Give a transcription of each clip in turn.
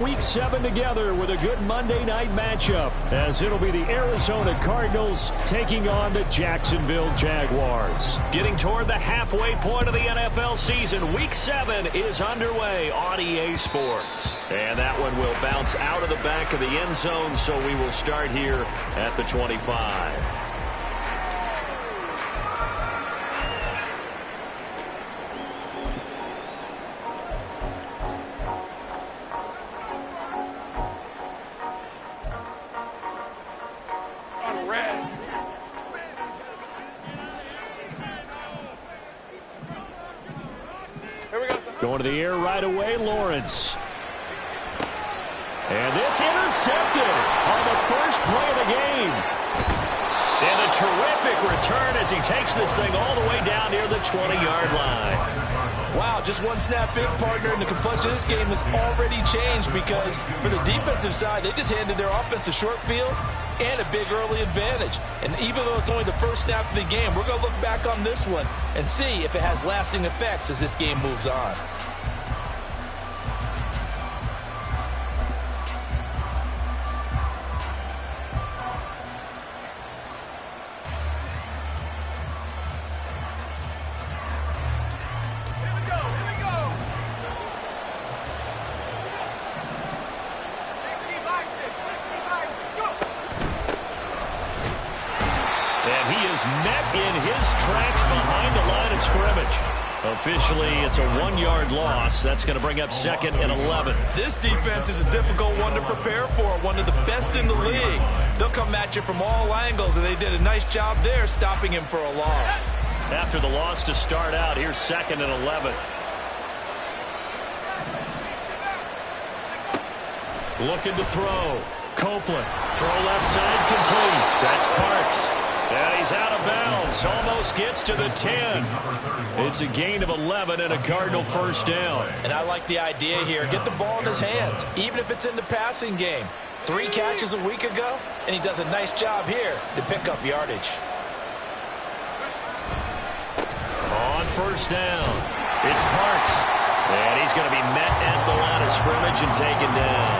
Week 7 together with a good Monday night matchup, as it'll be the Arizona Cardinals taking on the Jacksonville Jaguars. Getting toward the halfway point of the NFL season, Week 7 is underway on EA Sports. And that one will bounce out of the back of the end zone, so we will start here at the 25. Going to the air right away, Lawrence. And this intercepted on the first play of the game. And a terrific return as he takes this thing all the way down near the 20-yard line. Wow, just one snap big, partner, and the complexion of this game has already changed because for the defensive side, they just handed their offense a short field and a big early advantage. And even though it's only the first snap of the game, we're going to look back on this one and see if it has lasting effects as this game moves on. Met in his tracks behind the line of scrimmage. Officially, it's a 1-yard loss. That's going to bring up 2nd and 11. This defense is a difficult one to prepare for, one of the best in the league. They'll come at you from all angles, and they did a nice job there stopping him for a loss. After the loss to start out, here's 2nd and 11. Looking to throw. Copeland. Throw left side complete. That's Parks. And he's out of bounds. Almost gets to the 10. It's a gain of 11 and a Cardinal first down. And I like the idea here. Get the ball in his hands, even if it's in the passing game. 3 catches a week ago, and he does a nice job here to pick up yardage. On first down, it's Parks. And he's going to be met at the line of scrimmage and taken down.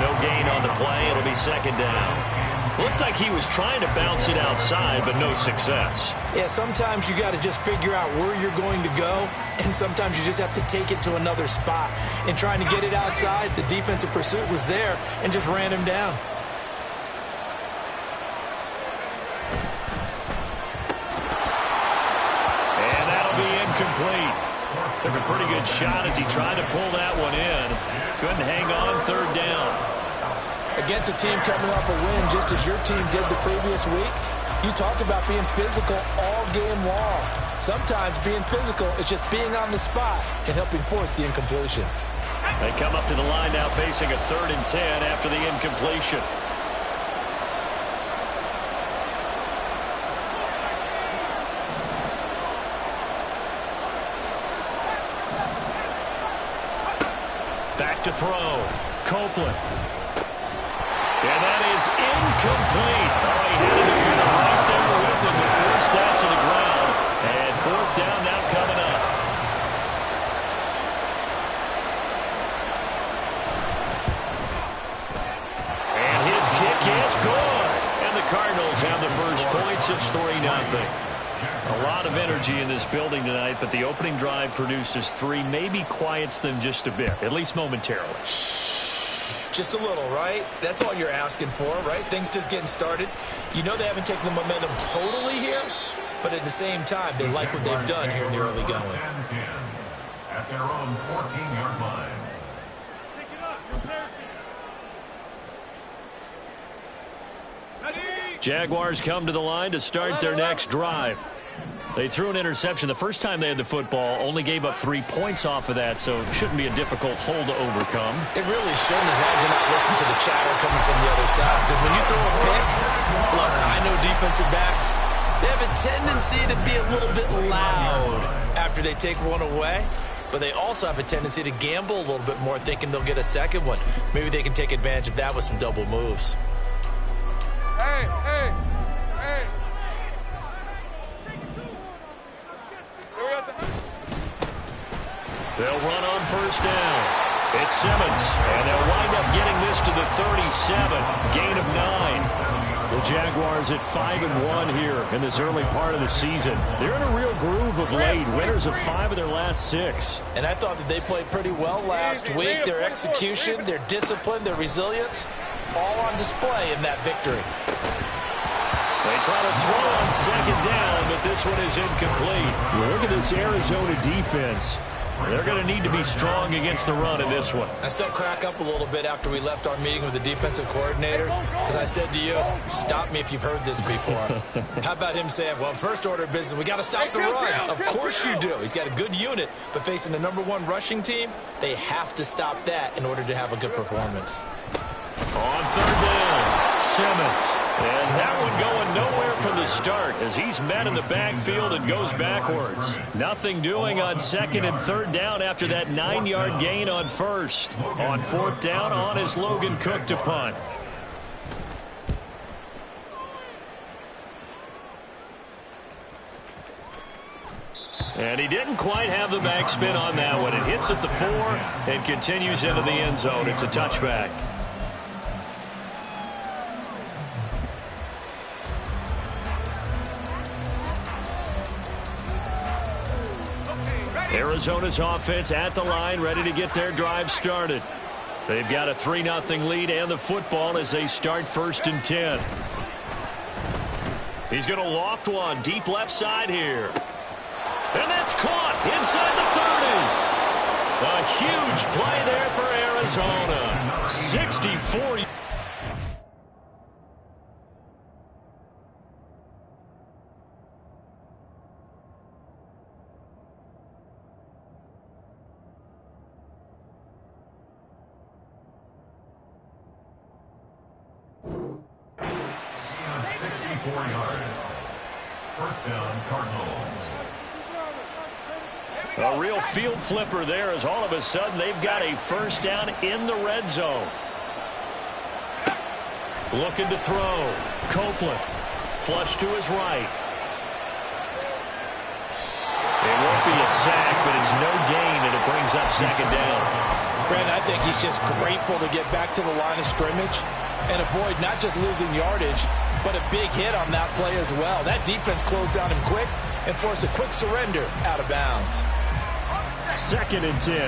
No gain on the play. It'll be 2nd down. Looked like he was trying to bounce it outside, but no success. Yeah, sometimes you got to just figure out where you're going to go, and sometimes you just have to take it to another spot. And trying to get it outside, the defensive pursuit was there and just ran him down. And that'll be incomplete. Took a pretty good shot as he tried to pull that one in. Couldn't hang on 3rd down. Against a team coming off a win just as your team did the previous week, you talked about being physical all game long. Sometimes being physical is just being on the spot and helping force the incompletion. They come up to the line now facing a 3rd and 10 after the incompletion. Back to throw. Copeland. And that is incomplete. Oh, he had a defender right there with him to force that to the ground. And 4th down now coming up. And his kick is good. And the Cardinals have the first points. It's 3-0. A lot of energy in this building tonight, but the opening drive produces 3. Maybe quiets them just a bit, at least momentarily. Just a little, right? That's all you're asking for, right? Things just getting started. You know they haven't taken the momentum totally here, but at the same time, they like what they've done here in the early going. At their own 14-yard line. Jaguars come to the line to start their next drive. They threw an interception the first time they had the football, only gave up 3 points off of that, so it shouldn't be a difficult hole to overcome. It really shouldn't, as long as you're not listening to the chatter coming from the other side, because when you throw a pick, look, I know defensive backs, they have a tendency to be a little bit loud after they take one away, but they also have a tendency to gamble a little bit more, thinking they'll get a second one. Maybe they can take advantage of that with some double moves. Hey, hey, hey. They'll run on first down. It's Simmons, and they'll wind up getting this to the 37, gain of 9. The Jaguars at 5-1 here in this early part of the season. They're in a real groove of late, winners of 5 of their last 6. And I thought that they played pretty well last week. Their execution, their discipline, their resilience, all on display in that victory. They try to throw on second down, but this one is incomplete. Look at this Arizona defense. They're going to need to be strong against the run in this one. I still crack up a little bit after we left our meeting with the defensive coordinator because I said to you, stop me if you've heard this before. How about him saying, well, first order of business, we got to stop the run. Of course you do. He's got a good unit, but facing the #1 rushing team, they have to stop that in order to have a good performance. On third down, Simmons. And that one going nowhere from the start as he's met in the backfield and goes backwards. Nothing doing on second and third down after that 9-yard gain on first. On fourth down, on is Logan Cook to punt. And he didn't quite have the backspin on that one. It hits at the 4 and continues into the end zone. It's a touchback. Arizona's offense at the line, ready to get their drive started. They've got a 3-0 lead and the football as they start 1st and 10. He's going to loft one deep left side here. And that's caught inside the 30. A huge play there for Arizona. 64. First down, Cardinals. A real field flipper there as all of a sudden they've got a first down in the red zone. Looking to throw. Copeland. Flush to his right. It won't be a sack, but it's no gain, and it brings up second down. Brandon, I think he's just grateful to get back to the line of scrimmage and avoid not just losing yardage, but a big hit on that play as well. That defense closed down him quick and forced a quick surrender out of bounds. 2nd and 10.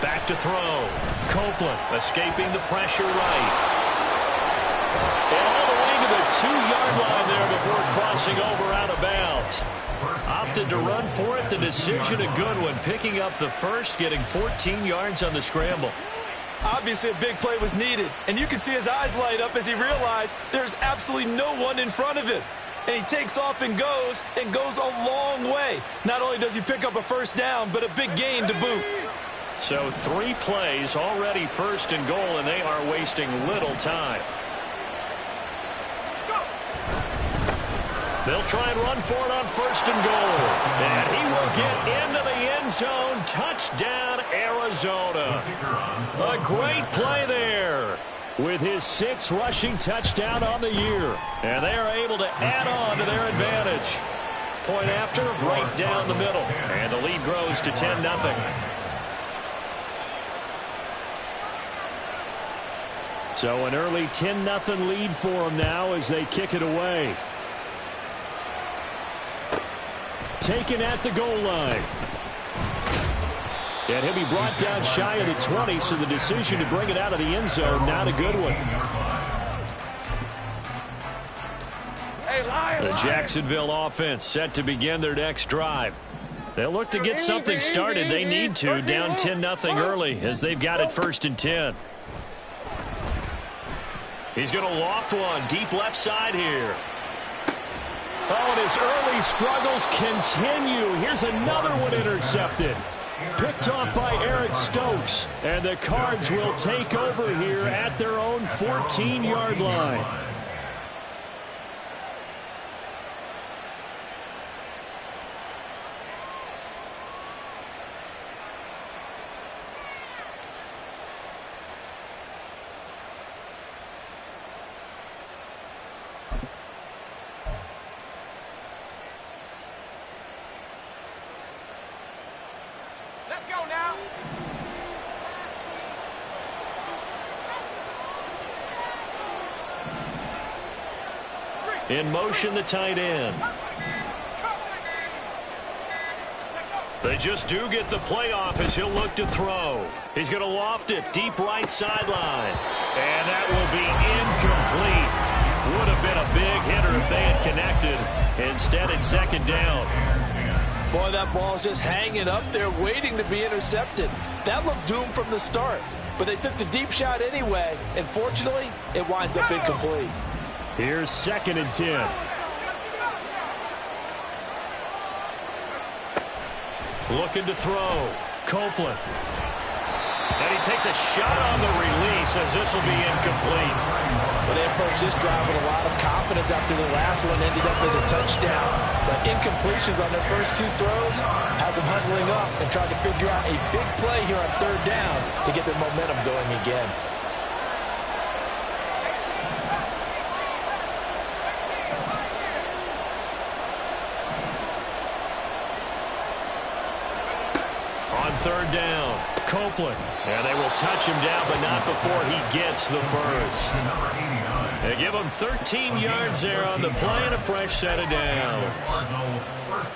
Back to throw. Copeland escaping the pressure right. And all the way to the 2-yard line there before crossing over out of bounds. Opted to run for it. The decision a good one. Picking up the first, getting 14 yards on the scramble. Obviously a big play was needed, and you can see his eyes light up as he realized there's absolutely no one in front of him. And he takes off and goes a long way. Not only does he pick up a first down, but a big gain to boot. So 3 plays, already 1st and goal, and they are wasting little time. They'll try and run for it on 1st and goal. And he will get into the end zone. Touchdown, Arizona. A great play there with his 6th rushing touchdown on the year. And they are able to add on to their advantage. Point after, right down the middle. And the lead grows to 10-0. So an early 10-0 lead for them now as they kick it away. Taken at the goal line. And he'll be brought down shy of the 20, so the decision to bring it out of the end zone, not a good one. The Jacksonville offense set to begin their next drive. They'll look to get something started. They need to, down 10-0 early as they've got it 1st and 10. He's going to loft one deep left side here. Oh, and his early struggles continue. Here's another one intercepted. Picked off by Eric Stokes. And the Cards will take over here at their own 14-yard line. In motion, the tight end. They just do get the playoff as he'll look to throw. He's going to loft it deep right sideline. And that will be incomplete. Would have been a big hitter if they had connected. Instead, it's second down. Boy, that ball's just hanging up there waiting to be intercepted. That looked doomed from the start. But they took the deep shot anyway. And fortunately, it winds up incomplete. Here's 2nd and 10. Looking to throw. Copeland. And he takes a shot on the release as this will be incomplete. Well, they approached this drive with a lot of confidence after the last one ended up as a touchdown. But incompletions on their first 2 throws has them huddling up and trying to figure out a big play here on 3rd down to get their momentum going again. On 3rd down, Copeland. And they will touch him down, but not before he gets the first. They give him 13 yards there on the play and a fresh set of downs.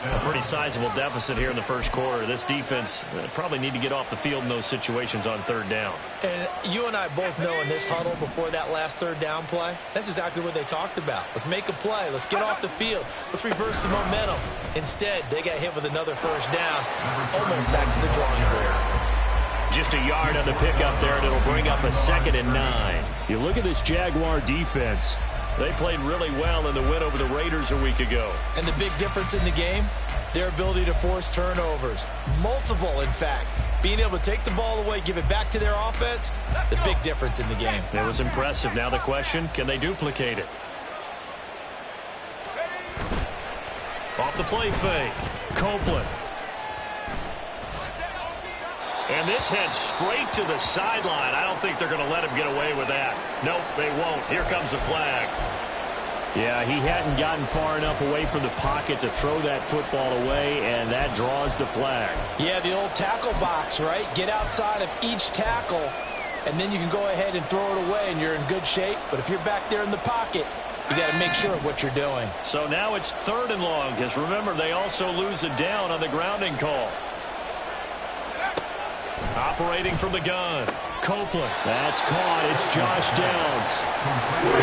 A pretty sizable deficit here in the first quarter. This defense probably need to get off the field in those situations on 3rd down. And you and I both know in this huddle before that last 3rd down play, that's exactly what they talked about. Let's make a play. Let's get off the field. Let's reverse the momentum. Instead, they got hit with another first down, almost back to the drawing board. Just a yard on the pickup there, and it'll bring up a 2nd and 9. You look at this Jaguar defense. They played really well in the win over the Raiders a week ago. And the big difference in the game, their ability to force turnovers. Multiple, in fact. Being able to take the ball away, give it back to their offense, the big difference in the game. It was impressive. Now the question, can they duplicate it? Off the play fake. Copeland. And this heads straight to the sideline. I don't think they're going to let him get away with that. Nope, they won't. Here comes the flag. Yeah, he hadn't gotten far enough away from the pocket to throw that football away, and that draws the flag. Yeah, the old tackle box, right? Get outside of each tackle, and then you can go ahead and throw it away, and you're in good shape. But if you're back there in the pocket, you got to make sure of what you're doing. So now it's 3rd and long, because remember, they also lose a down on the grounding call. Operating from the gun. Copeland. That's caught. It's Josh Downs.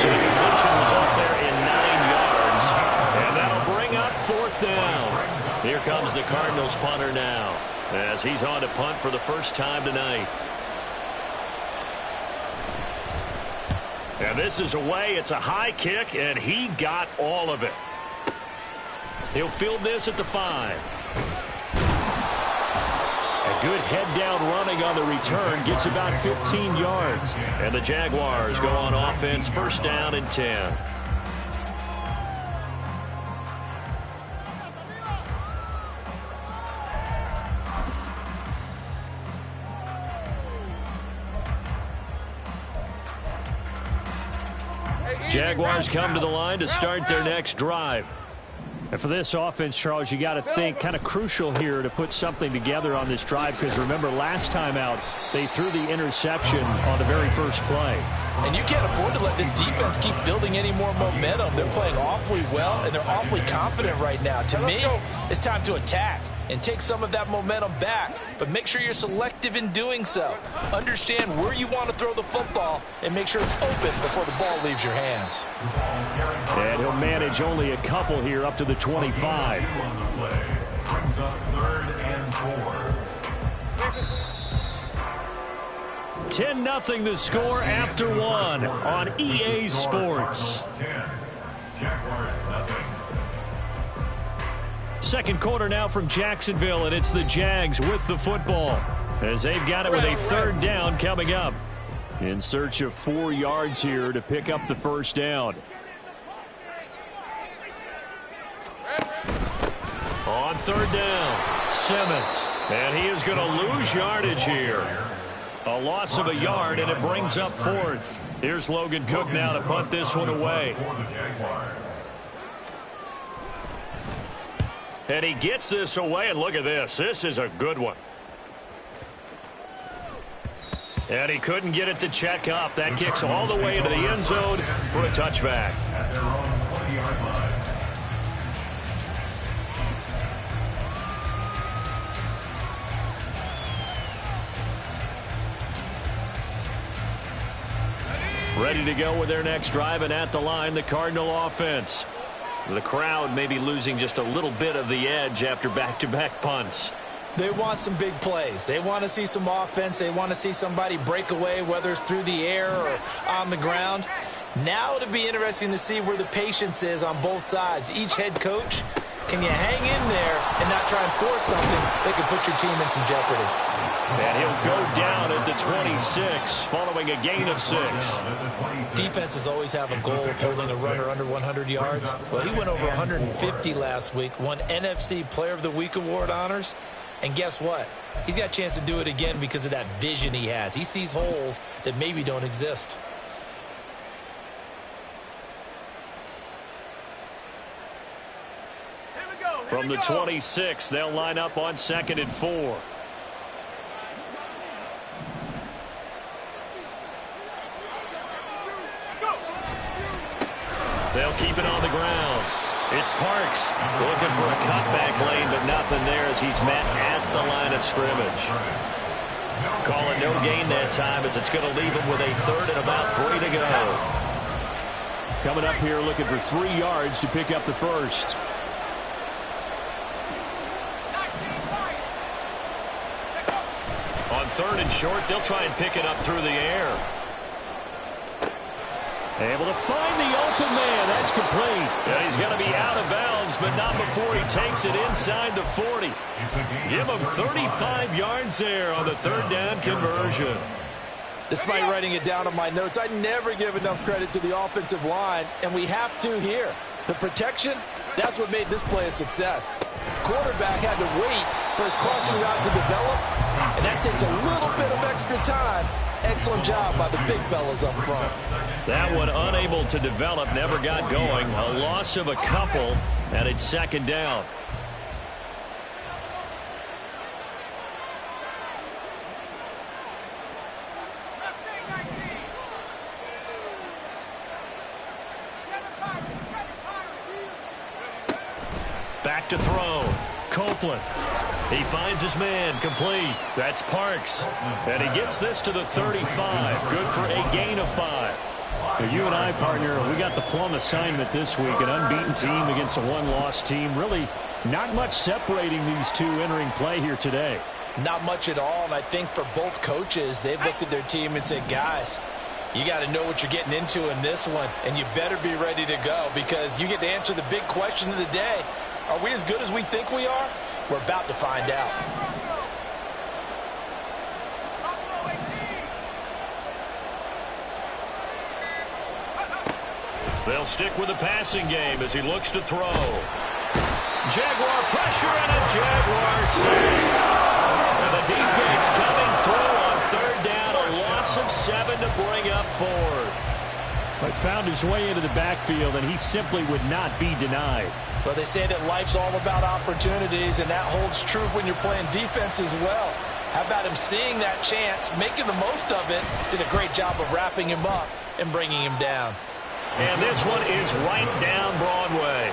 So the completion was off there in 9 yards. And that'll bring up 4th down. Here comes the Cardinals punter now, as he's on to punt for the first time tonight. And this is away. It's a high kick, and he got all of it. He'll field this at the 5. A good head-down running on the return gets about 15 yards. And the Jaguars go on offense, 1st down and 10. Jaguars come to the line to start their next drive. And for this offense, Charles, you got to think kind of crucial here to put something together on this drive, because remember last time out they threw the interception on the very first play. And you can't afford to let this defense keep building any more momentum. They're playing awfully well, and they're awfully confident right now. To me, it's time to attack and take some of that momentum back, but make sure you're selective in doing so. Understand where you want to throw the football and make sure it's open before the ball leaves your hands. And he'll manage only a couple here up to the 25. Brings up 3rd and 4. 10-0 the score after 1 on EA Sports. Jaguars nothing. Second quarter now from Jacksonville, and it's the Jags with the football, as they've got it with a 3rd down coming up. In search of 4 yards here to pick up the first down. On 3rd down, Simmons. And he is going to lose yardage here. A loss of a yard, and it brings up 4th. Here's Logan Cook now to punt this one away. And he gets this away, and look at this. This is a good one. And he couldn't get it to check up. That kicks all the way into the end zone for a touchback. At their own 20-yard line. Ready to go with their next drive, and at the line, the Cardinal offense. The crowd may be losing just a little bit of the edge after back-to-back punts. They want some big plays. They want to see some offense. They want to see somebody break away, whether it's through the air or on the ground. Now it'll be interesting to see where the patience is on both sides. Each head coach, can you hang in there and not try and force something that could put your team in some jeopardy? And he'll go down at the 26 following a gain of 6. Defenses always have a goal of holding a runner under 100 yards. Well, he went over 150 last week, won NFC Player of the Week award honors. And guess what? He's got a chance to do it again because of that vision he has. He sees holes that maybe don't exist. From the 26, they'll line up on 2nd and 4. They'll keep it on the ground. It's Parks looking for a cutback lane, but nothing there as he's met at the line of scrimmage. Calling no gain that time as it's going to leave him with a 3rd and about 3 to go. Coming up here looking for 3 yards to pick up the first. On 3rd and short, they'll try and pick it up through the air. Able to find the open man. That's complete. And he's going to be out of bounds, but not before he takes it inside the 40. Give him 35 yards there on the 3rd down conversion. Despite writing it down on my notes, I never give enough credit to the offensive line, and we have to here. The protection, that's what made this play a success. Quarterback had to wait for his crossing route to develop, and that takes a little bit of extra time. Excellent job by the big fellas up front. That one unable to develop, never got going. A loss of a couple, and it's 2nd down. Back to throw. Copeland. He finds his man, complete. That's Parks. And he gets this to the 35. Good for a gain of 5. Now, you and I, partner, we got the plum assignment this week. An unbeaten team against a one-loss team. Really not much separating these two entering play here today. Not much at all, and I think for both coaches, they've looked at their team and said, guys, you got to know what you're getting into in this one, and you better be ready to go because you get to answer the big question of the day. Are we as good as we think we are? We're about to find out. They'll stick with the passing game as he looks to throw. Jaguar pressure and a Jaguar save. And the defense coming through on 3rd down. A loss of 7 to bring up 4th. But found his way into the backfield, and he simply would not be denied. Well, they say that life's all about opportunities, and that holds true when you're playing defense as well. How about him seeing that chance, making the most of it, did a great job of wrapping him up and bringing him down. And this one is right down Broadway.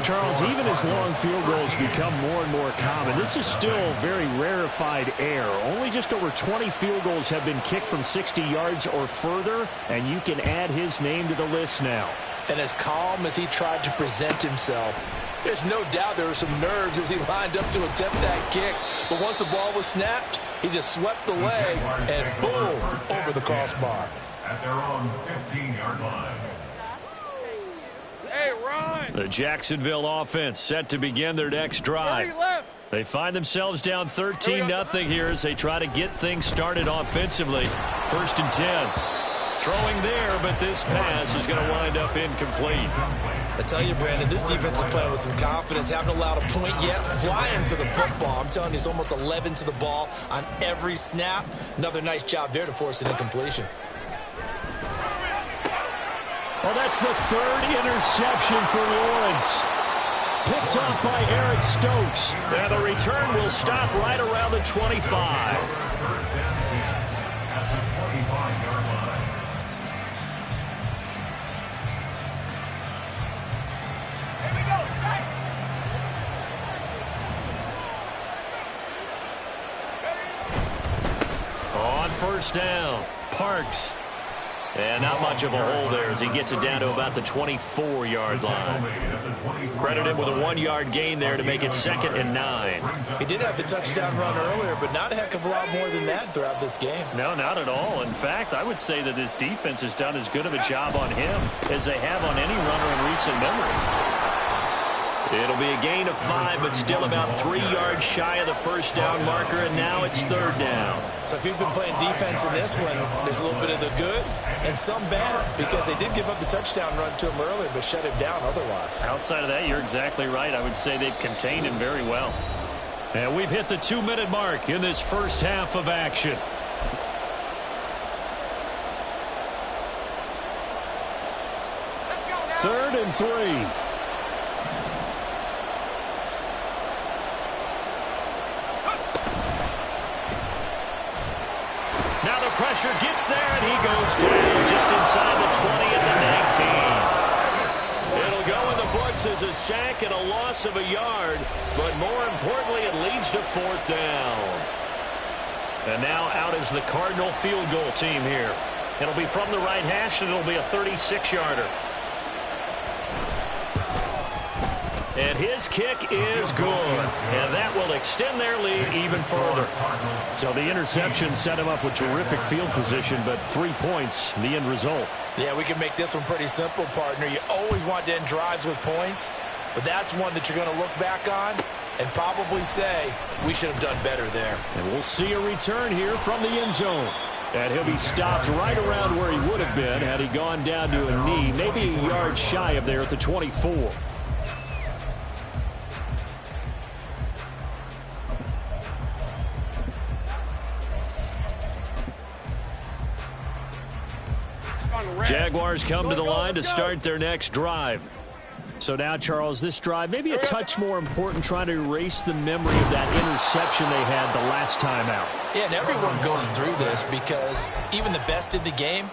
Charles, even as long field goals become more and more common, this is still very rarefied air. Only just over 20 field goals have been kicked from 60 yards or further, and you can add his name to the list now. And as calm as he tried to present himself, there's no doubt there were some nerves as he lined up to attempt that kick. But once the ball was snapped, he just swept the leg and boom, over the crossbar. At their own 15-yard line. Hey, run! The Jacksonville offense set to begin their next drive. They find themselves down 13-0 here as they try to get things started offensively. 1st and 10. Throwing there, but this pass is going to wind up incomplete. I tell you, Brandon, this defense is playing with some confidence. Haven't allowed a point yet. Flying to the football. I'm telling you, it's almost 11 to the ball on every snap. Another nice job there to force an incompletion. Well, that's the 3rd interception for Lawrence. Picked off by Eric Stokes. And the return will stop right around the 25. first down. Parks. And not much of a hole there as he gets it down to about the 24-yard line. Credit him with a 1-yard gain there to make it 2nd and 9. He did have the touchdown run earlier, but not a heck of a lot more than that throughout this game. No, not at all. In fact, I would say that this defense has done as good of a job on him as they have on any runner in recent memory. It'll be a gain of 5, but still about 3 yards shy of the first down marker, and now it's 3rd down. So if you've been playing defense in this one, there's a little bit of the good and some bad, because they did give up the touchdown run to him earlier, but shut him down otherwise. Outside of that, you're exactly right. I would say they've contained him very well. And we've hit the 2-minute mark in this first half of action. Third and 3. Now the pressure gets there, and he goes down just inside the 20 at the 19. It'll go in the books as a sack and a loss of a yard, but more importantly, it leads to 4th down. And now out is the Cardinal field goal team here. It'll be from the right hash, and it'll be a 36-yarder. And his kick is good. And that will extend their lead even further. So the interception set him up with terrific field position, but 3 points, the end result. Yeah, we can make this one pretty simple, partner. You always want to end drives with points, but that's one that you're going to look back on and probably say, we should have done better there. And we'll see a return here from the end zone. And he'll be stopped right around where he would have been had he gone down to a knee, maybe a yard shy of there at the 24. Jaguars come to the line to start their next drive. So now, Charles, this drive maybe a touch more important, trying to erase the memory of that interception they had the last time out. Yeah, and everyone goes through this because even the best in the game,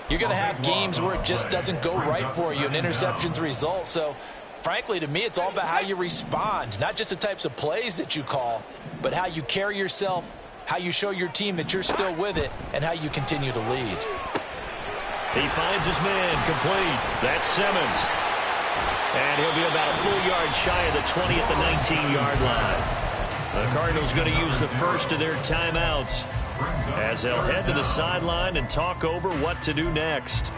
you're going to have games where it just doesn't go right for you, and interceptions result. So, frankly, to me, it's all about how you respond, not just the types of plays that you call, but how you carry yourself, how you show your team that you're still with it, and how you continue to lead. He finds his man complete. That's Simmons. And he'll be about a full yard shy of the 20 at the 19-yard line. The Cardinals going to use the first of their timeouts as they'll head to the sideline and talk over what to do next.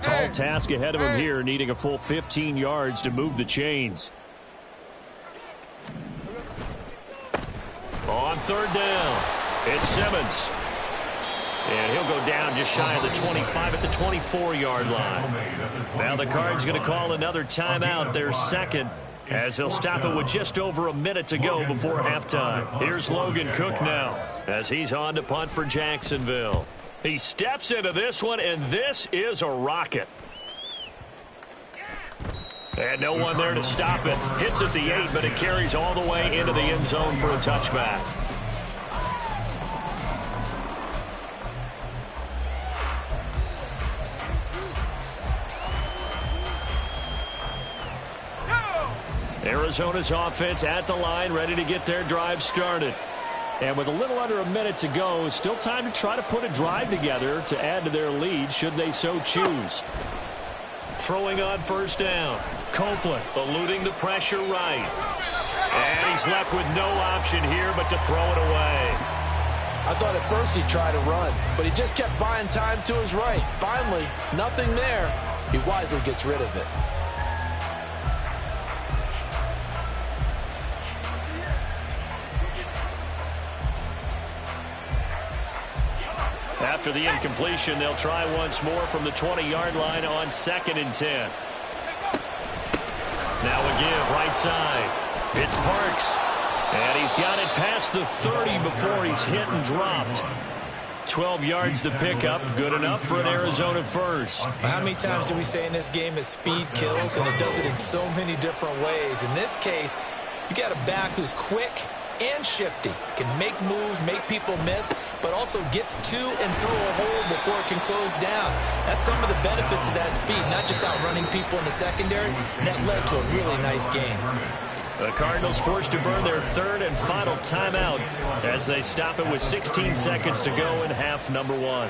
Tall task ahead of him here, needing a full 15 yards to move the chains. On 3rd down, it's Simmons. And he'll go down just shy of the 25 at the 24-yard line. Now the Cards going to call another timeout, their second, as they'll stop it with just over a minute to go before halftime. Here's Logan Cook now as he's on to punt for Jacksonville. He steps into this one, and this is a rocket. And no one there to stop it. Hits at the 8, but it carries all the way into the end zone for a touchback. Arizona's offense at the line, ready to get their drive started. And with a little under a minute to go, still time to try to put a drive together to add to their lead should they so choose. Throwing on 1st down. Copeland eluding the pressure right. And he's left with no option here but to throw it away. I thought at first he'd try to run, but he just kept buying time to his right. Finally, nothing there. He wisely gets rid of it. After the incompletion, they'll try once more from the 20-yard line on 2nd and 10. Now a give right side. It's Parks. And he's got it past the 30 before he's hit and dropped. 12 yards the pickup. Good enough for an Arizona first. How many times do we say in this game that speed kills, and it does it in so many different ways? In this case, you got a back who's quick, and shifty. Can make moves, make people miss, but also gets to and through a hole before it can close down. That's some of the benefits of that speed, not just outrunning people in the secondary. And that led to a really nice game. The Cardinals forced to burn their third and final timeout as they stop it with 16 seconds to go in half number one.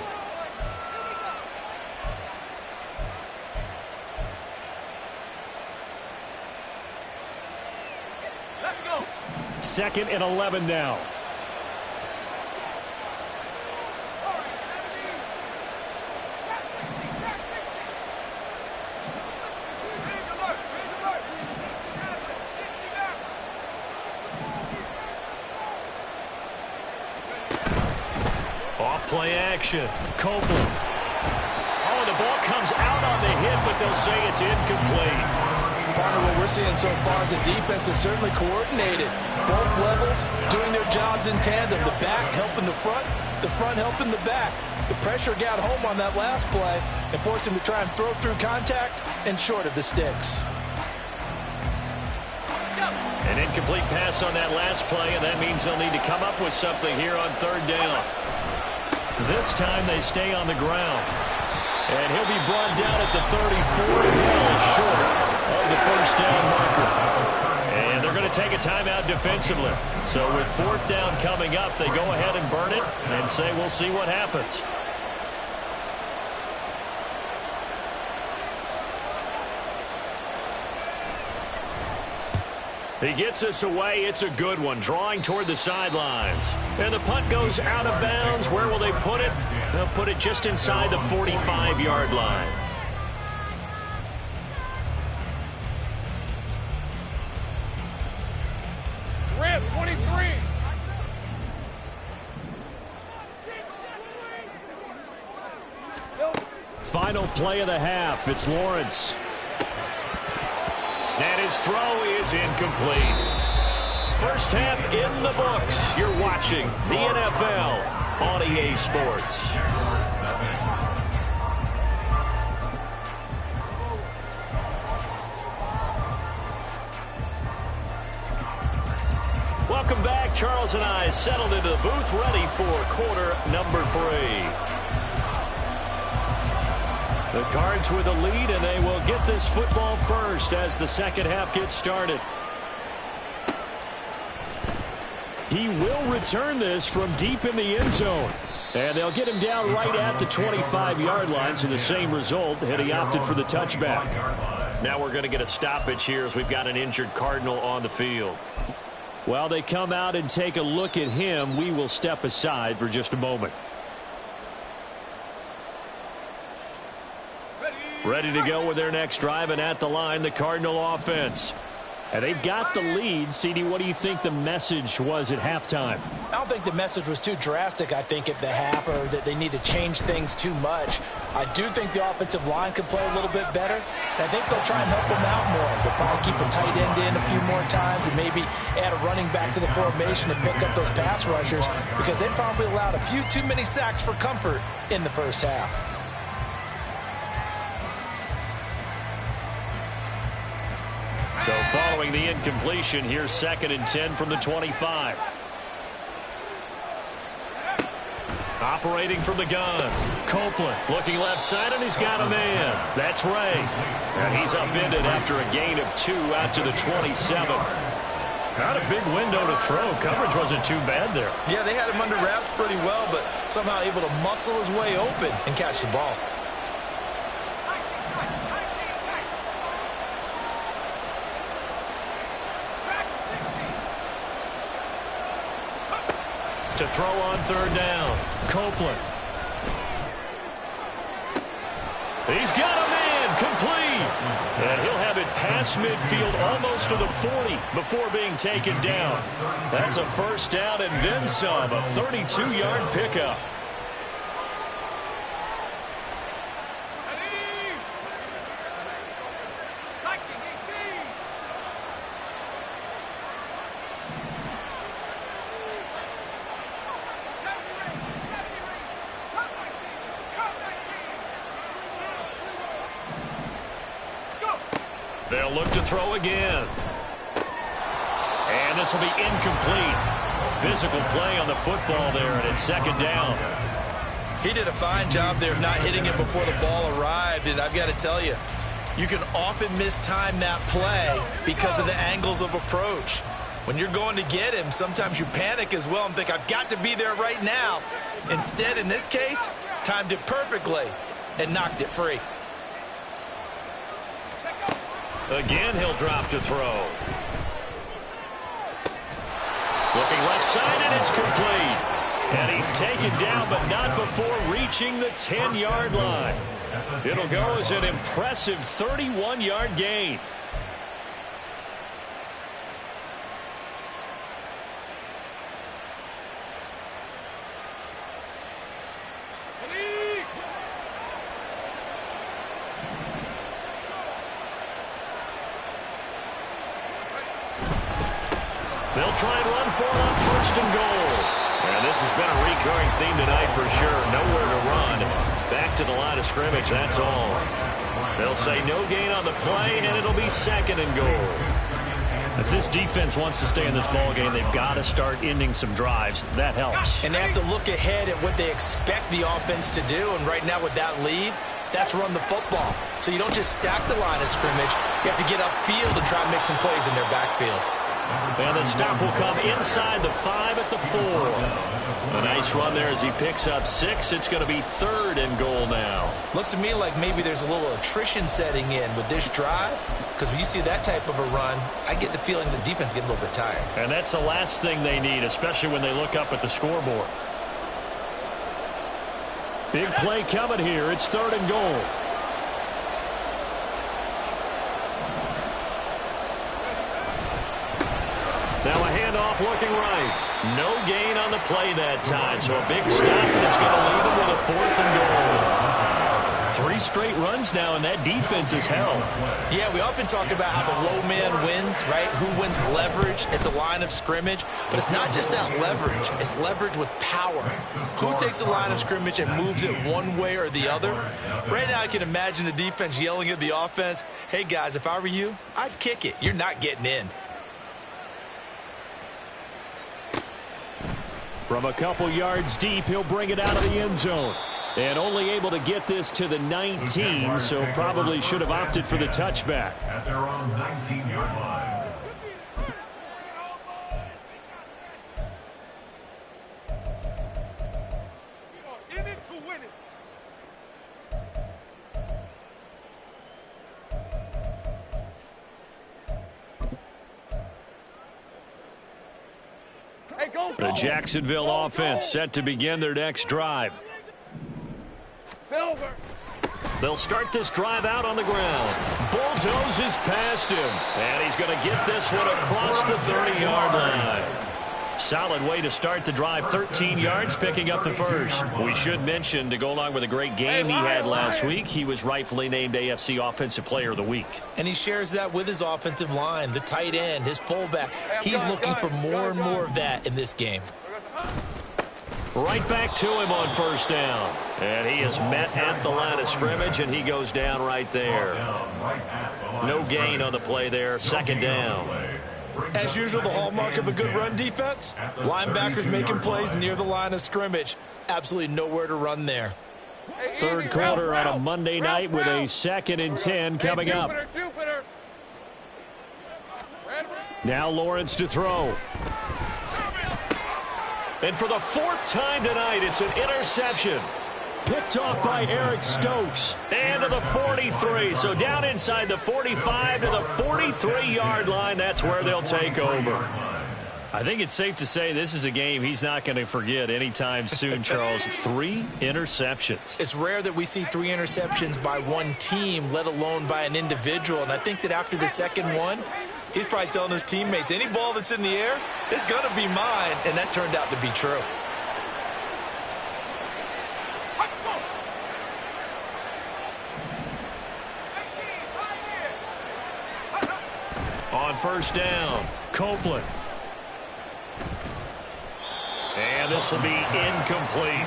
Let's go. 2nd and 11 now. Off-play action. Copeland. Oh, the ball comes out on the hit, but they'll say it's incomplete. Part of what we're seeing so far is the defense is certainly coordinated. Both levels doing their jobs in tandem. The back helping the front helping the back. The pressure got home on that last play and forced him to try and throw through contact and short of the sticks. An incomplete pass on that last play, and that means they'll need to come up with something here on 3rd down. This time they stay on the ground. And he'll be brought down at the 34, well short of the 1st down marker. And they're going to take a timeout defensively. So with 4th down coming up, they go ahead and burn it and say we'll see what happens. He gets us away. It's a good one. Drawing toward the sidelines. And the punt goes out of bounds. Where will they put it? They'll put it just inside the 45-yard line. Red 23. Final play of the half. It's Lawrence. And his throw is incomplete. First half in the books. You're watching the NFL on EA Sports. Welcome back. Charles and I settled into the booth, ready for quarter number 3. The Cards with a lead, and they will get this football first as the second half gets started. He will return this from deep in the end zone. And they'll get him down right at the 25-yard line, so the same result had he opted for the touchback. Now we're going to get a stoppage here as we've got an injured Cardinal on the field. While they come out and take a look at him, we will step aside for just a moment. Ready to go with their next drive, and at the line, the Cardinal offense. And they've got the lead. CD, what do you think the message was at halftime? I don't think the message was too drastic, I think, at the half, or that they need to change things too much. I do think the offensive line could play a little bit better. And I think they'll try and help them out more. They'll probably keep a tight end in a few more times and maybe add a running back to the formation to pick up those pass rushers, because they probably allowed a few too many sacks for comfort in the first half. So following the incompletion, here's 2nd and 10 from the 25. Operating from the gun. Copeland looking left side, and he's got a man. That's Ray. And he's upended after a gain of 2 out to the 27. Not a big window to throw. Coverage wasn't too bad there. Yeah, they had him under wraps pretty well, but somehow able to muscle his way open and catch the ball. To throw on 3rd down. Copeland. He's got a man, complete. And he'll have it past midfield, almost to the 40 before being taken down. That's a 1st down and then some, a 32-yard pickup. They'll look to throw again. And And this will be incomplete. Physical play on the football there, and it's second down. He did a fine job there of not hitting it before the ball arrived, and I've got to tell you, you can often mistime that play because of the angles of approach. When you're going to get him, sometimes you panic as well and think, I've got to be there right now. Instead, in this case, timed it perfectly and knocked it free. Again, he'll drop to throw. Looking left side, and it's complete. And he's taken down, but not before reaching the 10-yard line. It'll go as an impressive 31-yard gain. They'll try and run for it on first and goal. And this has been a recurring theme tonight for sure. Nowhere to run. Back to the line of scrimmage, that's all. They'll say no gain on the play, and it'll be second and goal. If this defense wants to stay in this ballgame, they've got to start ending some drives. That helps. And they have to look ahead at what they expect the offense to do. And right now with that lead, that's run the football. So you don't just stack the line of scrimmage. You have to get upfield and try and make some plays in their backfield. And the stop will come inside the 5 at the 4. A nice run there as he picks up 6. It's going to be third and goal now. Looks to me like maybe there's a little attrition setting in with this drive, because when you see that type of a run, I get the feeling the defense getting a little bit tired. And that's the last thing they need, especially when they look up at the scoreboard. Big play coming here. It's third and goal. Now a handoff looking right. No gain on the play that time, so a big stop, and it's going to leave him with a fourth and goal. 3 straight runs now, and that defense is held. Yeah, we often talk about how the low man wins, right? Who wins leverage at the line of scrimmage? But it's not just that leverage. It's leverage with power. Who takes the line of scrimmage and moves it one way or the other? Right now, I can imagine the defense yelling at the offense, hey, guys, if I were you, I'd kick it. You're not getting in. From a couple yards deep, he'll bring it out of the end zone. And only able to get this to the 19, so probably should have opted for the touchback. At their own 19-yard line. In it to win it. Hey, go. The Jacksonville offense set to begin their next drive. Silver. They'll start this drive out on the ground. Bulldozes past him. And he's going to get this one across the 30-yard line. Solid way to start the drive. 13 yards, picking up the first. We should mention, to go along with a great game he had last week, he was rightfully named AFC Offensive Player of the Week. And he shares that with his offensive line, the tight end, his fullback. He's looking for more and more of that in this game. Right back to him on first down. And he is met at the line of scrimmage, and he goes down right there. No gain on the play there. Second down. As usual, the hallmark of a good run defense, linebackers making plays near the line of scrimmage. Absolutely nowhere to run there. Third quarter on a Monday night with a 2nd and 10 coming up. Now Lawrence to throw. And for the 4th time tonight, it's an interception. Picked off by Eric Stokes. And to the 43. So down inside the 45 to the 43-yard line. That's where they'll take over. I think it's safe to say this is a game he's not going to forget anytime soon, Charles. 3 interceptions. It's rare that we see 3 interceptions by one team, let alone by an individual. And I think that after the second one, he's probably telling his teammates, any ball that's in the air, it's going to be mine. And that turned out to be true. On first down, Copeland. And this will be incomplete.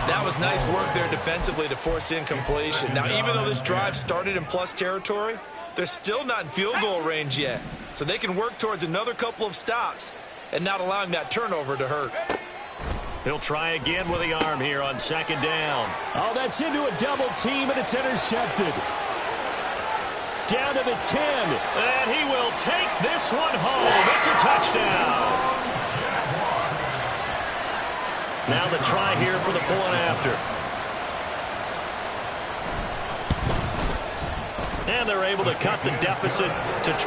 That was nice work there defensively to force incompletion. Now, even though this drive started in plus territory, They're still not in field goal range yet, so they can work towards another couple of stops and not allowing that turnover to hurt. He'll try again with the arm here on second down. Oh, that's into a double team, and it's intercepted. Down to the 10. And he will take this one home. It's a touchdown. Now the try here for the point after. And they're able to cut the deficit to 12.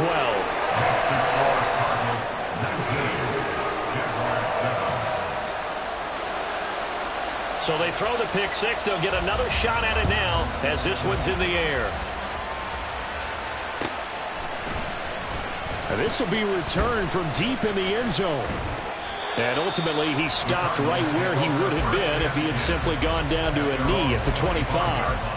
So they throw the pick six. They'll get another shot at it now as this one's in the air. And this will be returned from deep in the end zone. And ultimately, he stopped right where he would have been if he had simply gone down to a knee at the 25.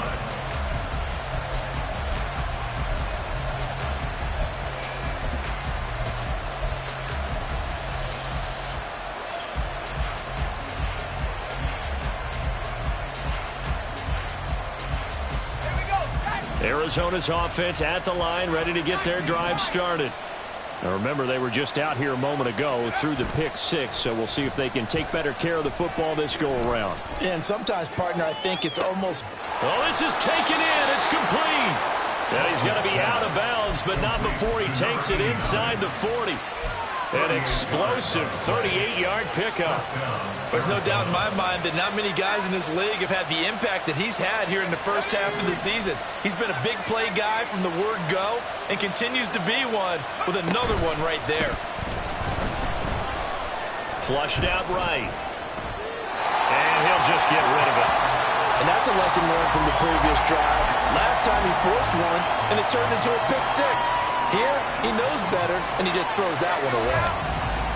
Arizona's offense at the line, ready to get their drive started. Now remember, they were just out here a moment ago through the pick six, so we'll see if they can take better care of the football this go-around. Yeah, and sometimes, partner, I think it's almost... Oh, this is taken in. It's complete. And he's going to be out of bounds, but not before he takes it inside the 40. An explosive 38-yard pickup. There's no doubt in my mind that not many guys in this league have had the impact that he's had here in the first half of the season. He's been a big play guy from the word go and continues to be one with another one right there. Flushed out right. And he'll just get rid of it. And that's a lesson learned from the previous drive. Last time he forced one, and it turned into a pick six. Here, he knows better, and he just throws that one away.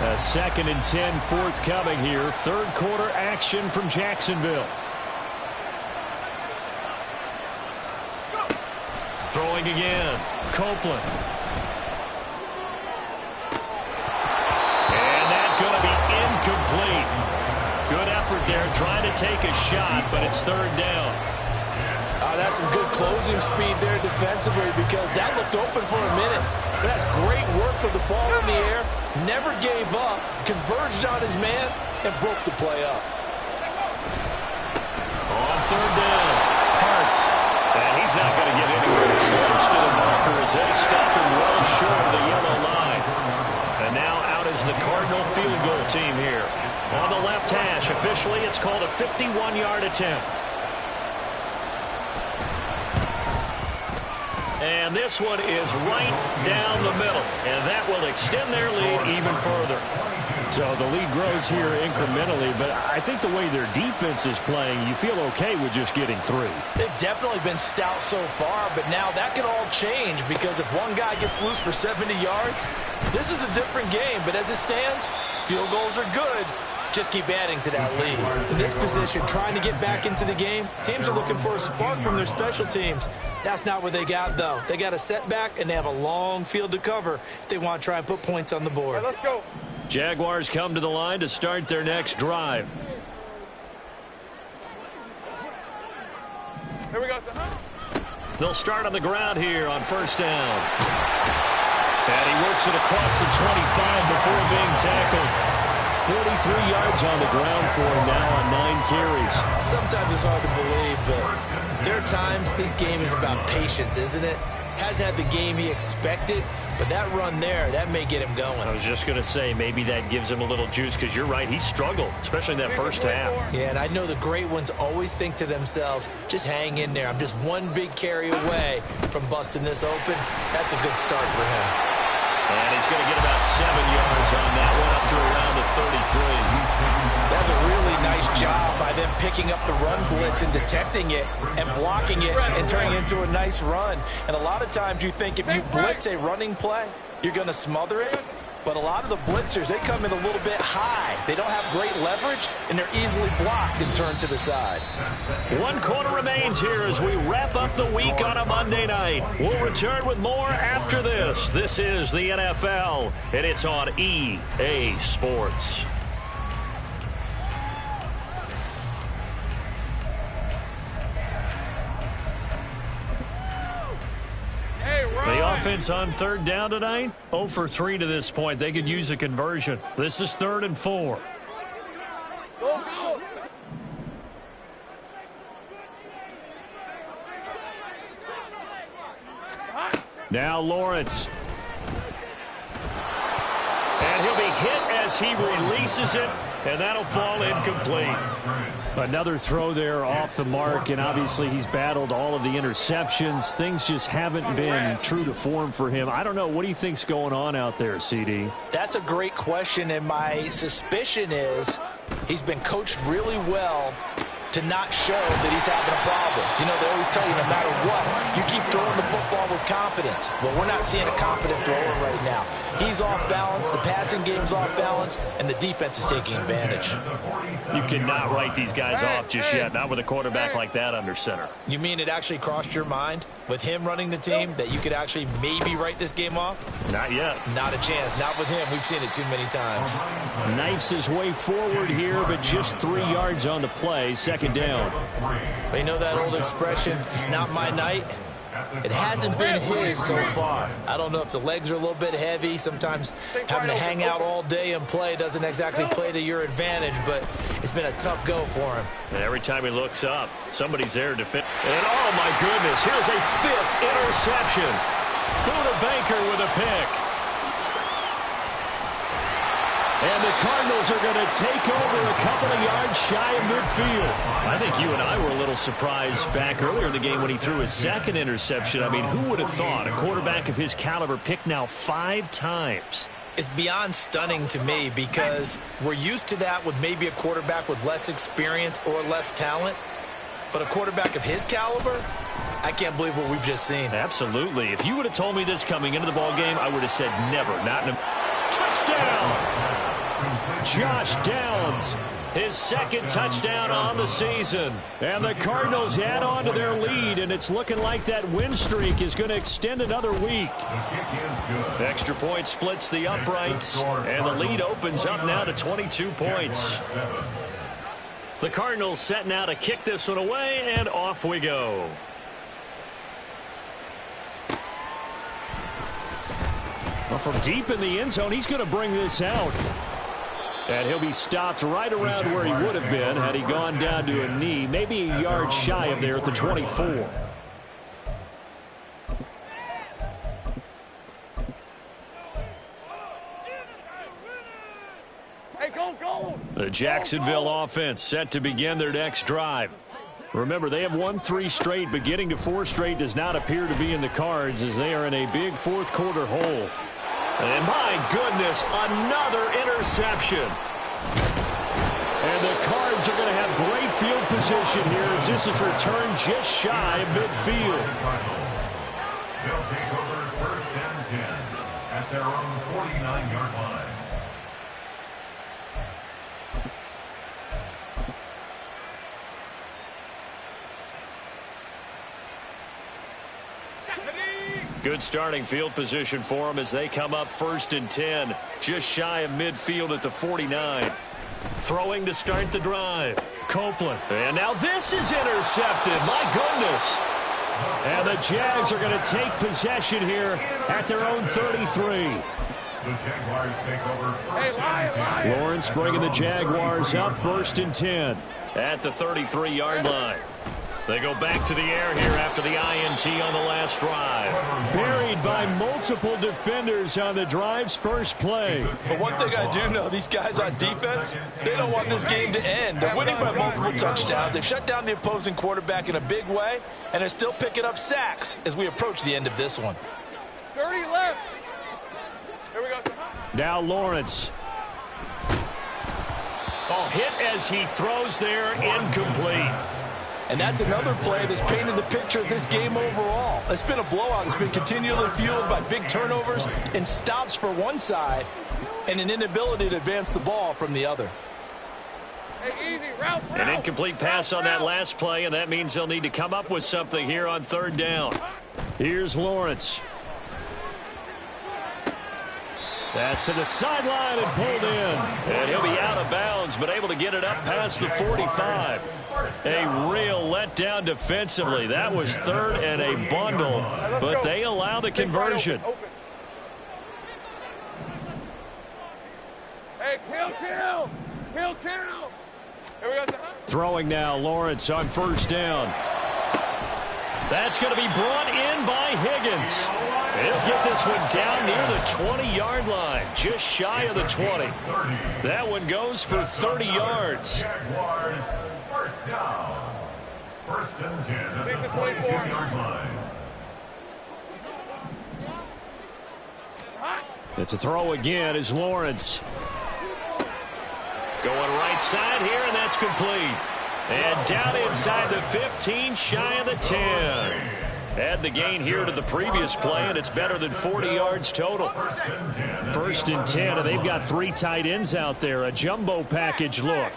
A 2nd and 10 forthcoming here. Third quarter action from Jacksonville. Throwing again. Copeland. And that's going to be incomplete. Good effort there trying to take a shot, but it's third down. That's some good closing speed there defensively because that looked open for a minute. But that's great work with the ball in the air. Never gave up, converged on his man, and broke the play up. On third down, Parks. And he's not going to get anywhere close to the marker as they stop him well short of the yellow line. And now out is the Cardinal field goal team here. On the left hash, officially it's called a 51-yard attempt. And this one is right down the middle. And that will extend their lead even further. So the lead grows here incrementally, but I think the way their defense is playing, you feel okay with just getting 3. They've definitely been stout so far, but now that can all change because if one guy gets loose for 70 yards, this is a different game. But as it stands, field goals are good. Just keep adding to that lead. In this position, trying to get back into the game, teams are looking for a spark from their special teams. That's not what they got, though. They got a setback, and they have a long field to cover if they want to try and put points on the board. Let's go. Jaguars come to the line to start their next drive. Here we go, son. They'll start on the ground here on first down. And he works it across the 25 before being tackled. 43 yards on the ground for him now on 9 carries. Sometimes it's hard to believe, but there are times this game is about patience, isn't it? Has had the game he expected, but that run there, that may get him going. I was just going to say, maybe that gives him a little juice, because you're right, he struggled, especially in that first half. Yeah, and I know the great ones always think to themselves, just hang in there. I'm just one big carry away from busting this open. That's a good start for him. And he's going to get about 7 yards on that one up to around the 33. That's a really nice job by them picking up the run blitz and detecting it and blocking it and turning it into a nice run. And a lot of times you think if you blitz a running play, you're going to smother it. But a lot of the blitzers, they come in a little bit high. They don't have great leverage, and they're easily blocked and turned to the side. 1 quarter remains here as we wrap up the week on a Monday night. We'll return with more after this. This is the NFL, and it's on EA Sports. The offense on third down tonight? 0 for 3 to this point. They could use a conversion. This is 3rd and 4. Go, go. Now Lawrence. And he'll be hit as he releases it, and that'll fall incomplete. Another throw there off the mark, and obviously he's battled all of the interceptions. Things just haven't been true to form for him. I don't know. What do you think's going on out there, CD? That's a great question, and my suspicion is he's been coached really well to not show that he's having a problem. You know, they always tell you no matter what, you keep throwing the football with confidence. Well, we're not seeing a confident thrower right now. He's off balance, the passing game's off balance, and the defense is taking advantage. You cannot write these guys off just yet, not with a quarterback like that under center. You mean it actually crossed your mind with him running the team that you could actually maybe write this game off? Not yet. Not a chance. Not with him. We've seen it too many times. Knifes his way forward here, but just 3 yards on the play. 2nd down. But you know that old expression, it's not my night? It hasn't been his so far. I don't know if the legs are a little bit heavy. Sometimes having to hang out all day and play doesn't exactly play to your advantage, but it's been a tough go for him. And every time he looks up, somebody's there to defend. And oh my goodness, here's a 5th interception. Buda Baker with a pick. And the Cardinals are going to take over a couple of yards shy of midfield. I think you and I were a little surprised back earlier in the game when he threw his 2nd interception. I mean, who would have thought a quarterback of his caliber picked now 5 times? It's beyond stunning to me because we're used to that with maybe a quarterback with less experience or less talent. But a quarterback of his caliber, I can't believe what we've just seen. Absolutely. If you would have told me this coming into the ballgame, I would have said never. Not in a touchdown. Josh Downs, his 2nd touchdown on the season. And the Cardinals add on to their lead, and it's looking like that win streak is going to extend another week. Extra point splits the uprights, and the lead opens up now to 22 points. The Cardinals set now to kick this one away, and off we go. Well, from deep in the end zone, he's going to bring this out. And he'll be stopped right around where he would have been had he gone down to a knee, maybe a yard shy of there at the 24. Hey, go, go. The Jacksonville offense set to begin their next drive. Remember, they have won 3 straight, but getting to 4 straight does not appear to be in the cards as they are in a big 4th quarter hole. And my goodness, another interception. And the Cards are going to have great field position here as this is returned just shy of midfield. They'll take over 1st and 10 at their own 49-yard line. Good starting field position for them as they come up 1st and 10, just shy of midfield at the 49. Throwing to start the drive. Copeland. And now this is intercepted. My goodness. And the Jags are going to take possession here at their own 33. The Jaguars take over 1st and 10. Lawrence bringing the Jaguars up 1st and 10. At the 33-yard line. They go back to the air here after the INT on the last drive. Buried by multiple defenders on the drive's first play. But one thing I do know, these guys on defense, they don't want this game to end. They're winning by multiple touchdowns. They've shut down the opposing quarterback in a big way, and they're still picking up sacks as we approach the end of this one. 30 left. Here we go. Now Lawrence. Oh, hit as he throws there, incomplete. And that's another play that's painted the picture of this game overall. It's been a blowout. It's been continually fueled by big turnovers and stops for one side and an inability to advance the ball from the other. Hey, easy. Route. An incomplete pass on that last play, and that means they'll need to come up with something here on 3rd down. Here's Lawrence. That's to the sideline and pulled in. And he'll be out of bounds, but able to get it up past the 45. A real letdown defensively. That was third and a bundle, but they allow the conversion. Hey, kill. Here we go. Throwing now, Lawrence on first down. That's going to be brought in by Higgins. He'll get this one down near the 20-yard line, just shy of the 20. That one goes for 30 yards. Jaguars first down. First and 10 at the 22-yard line. It's a throw again as Lawrence. Going right side here, and that's complete. And down inside the 15, shy of the 10. Add the gain here to the previous play, and it's better than 40 yards total. First and 10, and they've got 3 tight ends out there. A jumbo package look.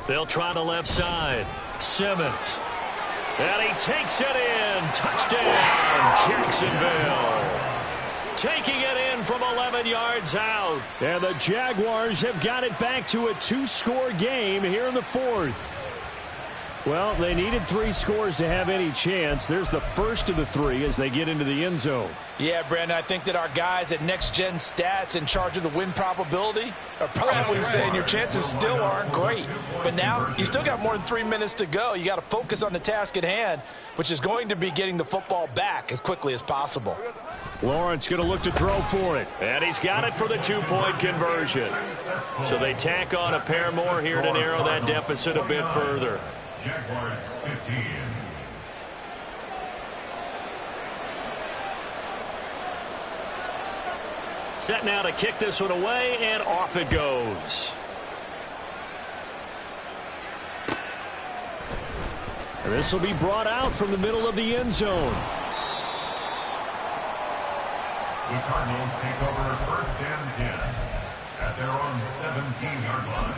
They'll try the left side. Simmons. And he takes it in. Touchdown, Jacksonville. Taking it in from 11 yards out. And the Jaguars have got it back to a 2-score game here in the 4th. Well, they needed 3 scores to have any chance. There's the first of the 3 as they get into the end zone. Yeah, Brandon, I think that our guys at Next Gen Stats in charge of the win probability are probably saying your chances still aren't great. But now you still got more than 3 minutes to go. You got to focus on the task at hand, which is going to be getting the football back as quickly as possible. Lawrence going to look to throw for it. And he's got it for the 2-point conversion. So they tack on a pair more here to narrow that deficit a bit further. Jaguars 15. Set now to kick this one away, and off it goes. And this will be brought out from the middle of the end zone. The Cardinals take over first and 10 at their own 17-yard line.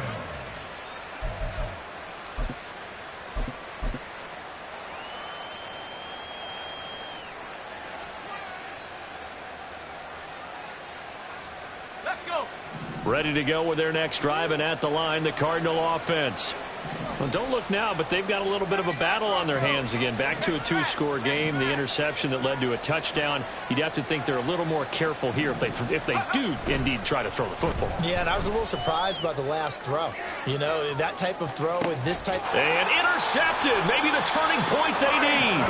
Ready to go with their next drive, and at the line, the Cardinal offense. Well, don't look now, but they've got a little bit of a battle on their hands again. Back to a 2-score game. The interception that led to a touchdown. You'd have to think they're a little more careful here if they do indeed try to throw the football. Yeah, and I was a little surprised by the last throw. You know, that type of throw with this type. And intercepted. Maybe the turning point they need.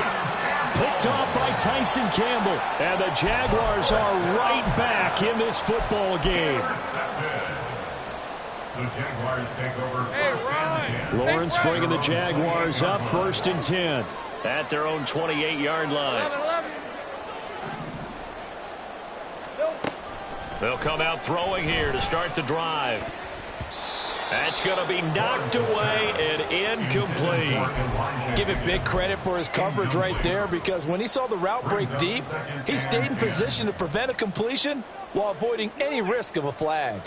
Picked off by Tyson Campbell. And the Jaguars are right back in this football game. The Jaguars take over first and 10. Lawrence bringing the Jaguars up first and 10 at their own 28-yard line. They'll come out throwing here to start the drive. That's going to be knocked away and incomplete. Give it big credit for his coverage right there, because when he saw the route break deep, he stayed in position to prevent a completion while avoiding any risk of a flag.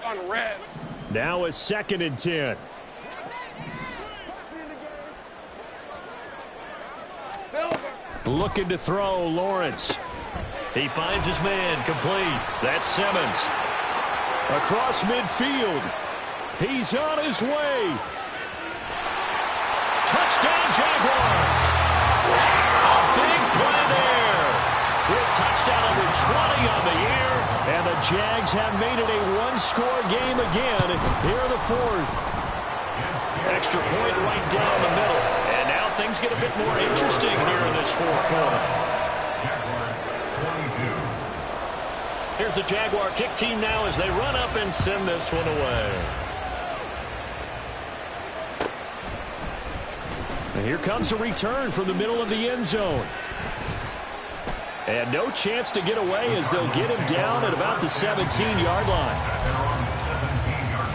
On red. Now a 2nd and 10. Looking to throw, Lawrence. He finds his man, complete. That's Simmons. Across midfield. He's on his way. Touchdown, Jaguars. A big play there. With touchdown number 20 on the year. And the Jags have made it a 1-score game again here in the 4th. Extra point right down the middle. And now things get a bit more interesting here in this 4th quarter. Jaguars 22. Here's the Jaguar kick team now as they run up and send this one away. And here comes a return from the middle of the end zone. And no chance to get away as they'll get him down at about the 17-yard line. At their own 17-yard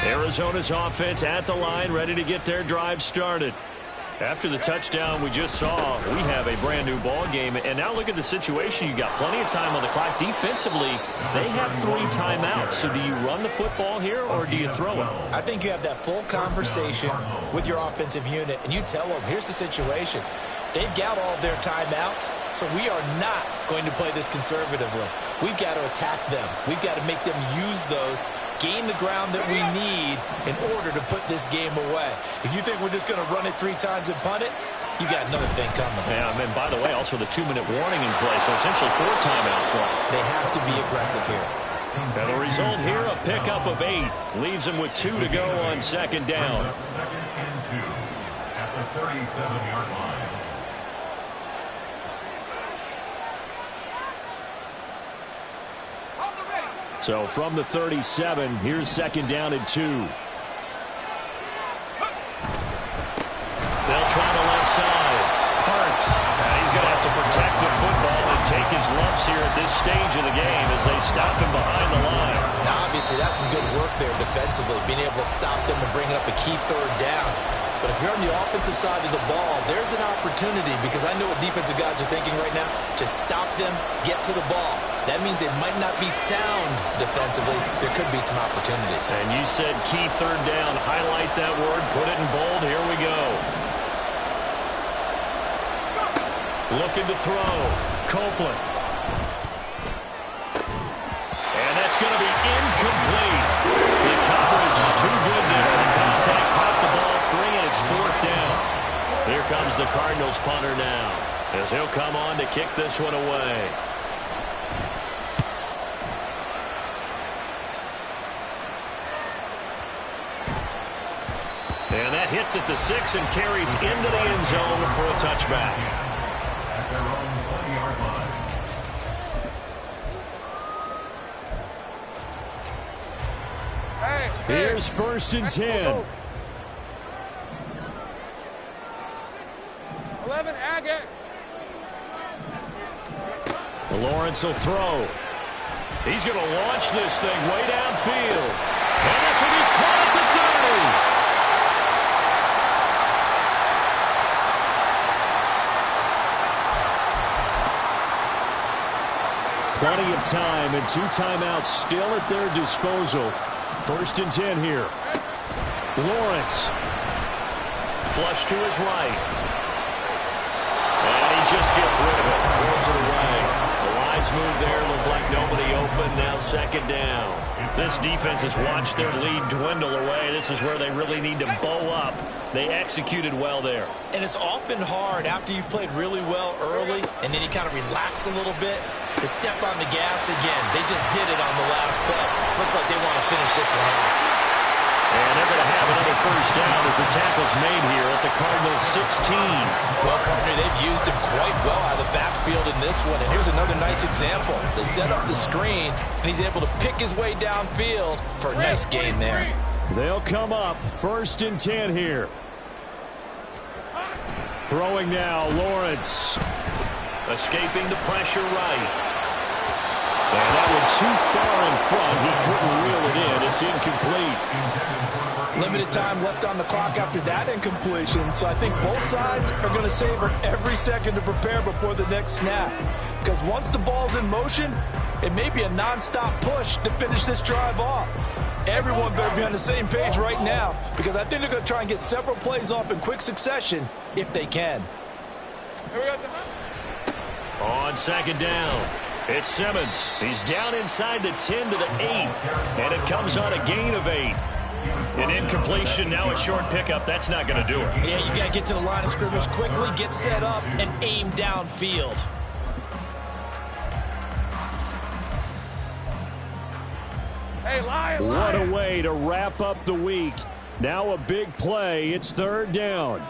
line. Arizona's offense at the line, ready to get their drive started. After the touchdown we just saw, we have a brand new ball game. And now look at the situation. You got plenty of time on the clock. Defensively, they have 3 timeouts. So do you run the football here or do you throw it? I think you have that full conversation with your offensive unit, and you tell them, here's the situation. They've got all their timeouts, so we are not going to play this conservatively. We've got to attack them. We've got to make them use those, gain the ground that we need in order to put this game away. If you think we're just going to run it 3 times and punt it, you got another thing coming. Yeah, and by the way, also the 2-minute warning in play, so essentially 4 timeouts left. They have to be aggressive here. And the result here, a pickup of 8. Leaves them with 2 to go on second down. Second and 2 at the 37-yard line. So from the 37, here's second down and 2. They'll try the left side. Parks. He's going to have to protect the football and take his lumps here at this stage of the game as they stop him behind the line. Now, obviously, that's some good work there defensively, being able to stop them and bringing up a key third down. But if you're on the offensive side of the ball, there's an opportunity, because I know what defensive guys are thinking right now. Just stop them, get to the ball. That means they might not be sound defensively. There could be some opportunities. And you said key third down. Highlight that word. Put it in bold. Here we go. Looking to throw. Copeland. And that's going to be incomplete. The coverage is too good there. The contact popped the ball free, and it's 4th down. Here comes the Cardinals punter now, as he'll come on to kick this one away. And that hits at the 6 and carries into the end zone for a touchback. At their own 20-yard line. Here's first and 10. 11, Agate. Lawrence will throw. He's going to launch this thing way downfield. And this will be caught at the 30. Plenty of time and 2 timeouts still at their disposal. First and 10 here. Lawrence. Flush to his right. And he just gets rid of it. Throws it away. The wise move there. Looked like nobody open. Now second down. This defense has watched their lead dwindle away. This is where they really need to bow up. They executed well there. And it's often hard after you've played really well early and then you kind of relax a little bit to step on the gas again. They just did it on the last play. Looks like they want to finish this one off. And they're going to have another first down as the tackle's made here at the Cardinals 16. Well, partner, they've used him quite well out of the backfield in this one. And here's another nice example. They set up the screen, and he's able to pick his way downfield for a nice gain there. They'll come up first and 10 here. Throwing now, Lawrence. Escaping the pressure right. And that one too far in front. He couldn't reel it in. It's incomplete. Limited time left on the clock after that incompletion. So I think both sides are going to savor every second to prepare before the next snap. Because once the ball's in motion, it may be a nonstop push to finish this drive off. Everyone better be on the same page right now, because I think they're going to try and get several plays off in quick succession if they can. On second down, it's Simmons. He's down inside the 10 to the 8, and it comes on a gain of 8. An incompletion, now a short pickup. That's not going to do it. Yeah, you got to get to the line of scrimmage quickly, get set up, and aim downfield. Hey, Lion, What a Lion. way to wrap up the week. Now a big play. It's third down.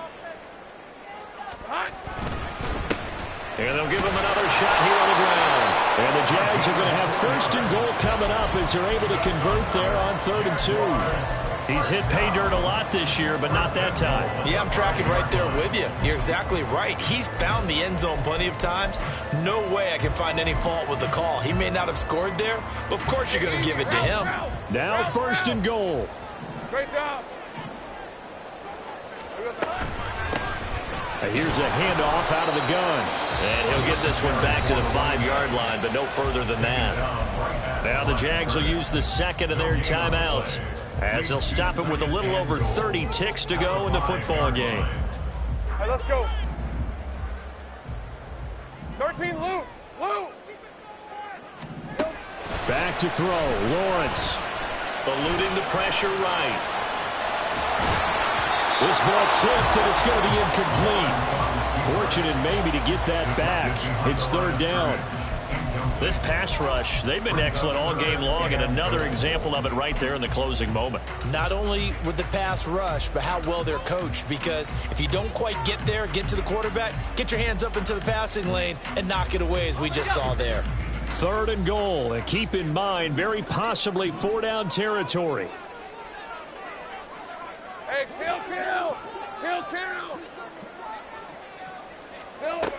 And they'll give him another shot here on the ground. And the Jags are going to have first and goal coming up as they're able to convert there on 3rd and 2. He's hit pay dirt a lot this year, but not that time. Yeah, I'm tracking right there with you. You're exactly right. He's found the end zone plenty of times. No way I can find any fault with the call. He may not have scored there, but of course you're going to give it to him. Now first and goal. Great job. Here's a handoff out of the gun. And he'll get this one back to the 5-yard line, but no further than that. Now the Jags will use the second of their timeouts, as they'll stop it with a little over 30 ticks to go in the football game. Hey, let's go. 13, Lou. Lou. Back to throw. Lawrence. Eluding the pressure right. This ball tipped, and it's going to be incomplete. Fortunate maybe to get that back. It's third down. This pass rush, they've been excellent all game long, and another example of it right there in the closing moment. Not only with the pass rush, but how well they're coached, because if you don't quite get there, get to the quarterback, get your hands up into the passing lane and knock it away, as we just saw there. Third and goal, and keep in mind, very possibly 4-down territory. Hey, kill. Silver.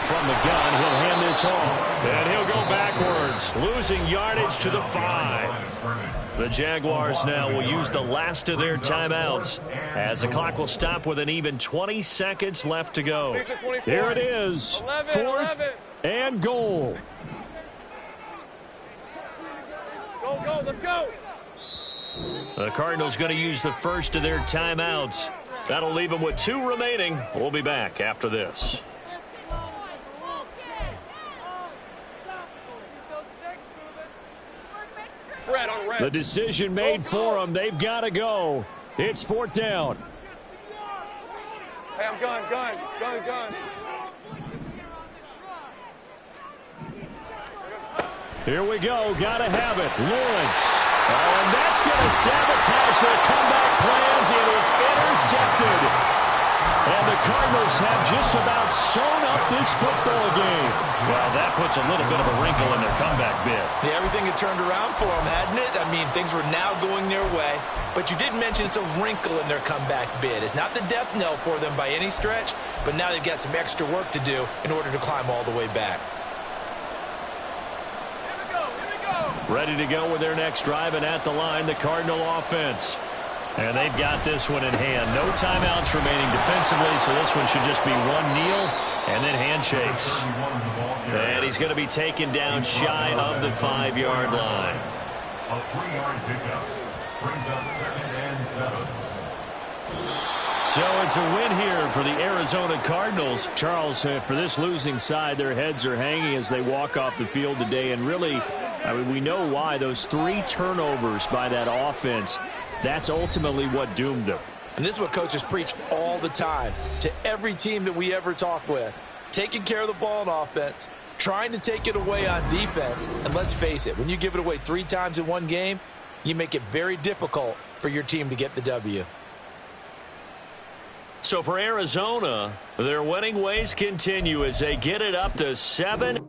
From the gun, he'll hand this off. And he'll go backwards, losing yardage to the 5. The Jaguars now will use the last of their timeouts, as the clock will stop with an even 20 seconds left to go. Here it is, 4th and goal. Go, let's go. The Cardinals going to use the first of their timeouts. That'll leave them with 2 remaining. We'll be back after this. The decision made for them. They've got to go. It's 4th down. Hey, I'm gun. Here we go. Got to have it. Lawrence. Oh, and that's going to sabotage their comeback plans. It is intercepted. And the Cardinals have just about sewn up this football game. Well, that puts a little bit of a wrinkle in their comeback bid. Yeah, everything had turned around for them, hadn't it? I mean, things were now going their way. But you did mention it's a wrinkle in their comeback bid. It's not the death knell for them by any stretch, but now they've got some extra work to do in order to climb all the way back. Ready to go with their next drive, and at the line, the Cardinal offense. And they've got this one in hand. No timeouts remaining defensively, so this one should just be one kneel and then handshakes. And he's going to be taken down shy of the 5-yard line. A 3-yard pickup brings up 2nd and 7. So it's a win here for the Arizona Cardinals. Charles, for this losing side, their heads are hanging as they walk off the field today. And really, I mean, we know why. Those 3 turnovers by that offense, that's ultimately what doomed them. And this is what coaches preach all the time to every team that we ever talk with. Taking care of the ball on offense, trying to take it away on defense. And let's face it, when you give it away 3 times in one game, you make it very difficult for your team to get the W. So for Arizona, their winning ways continue as they get it up to 7.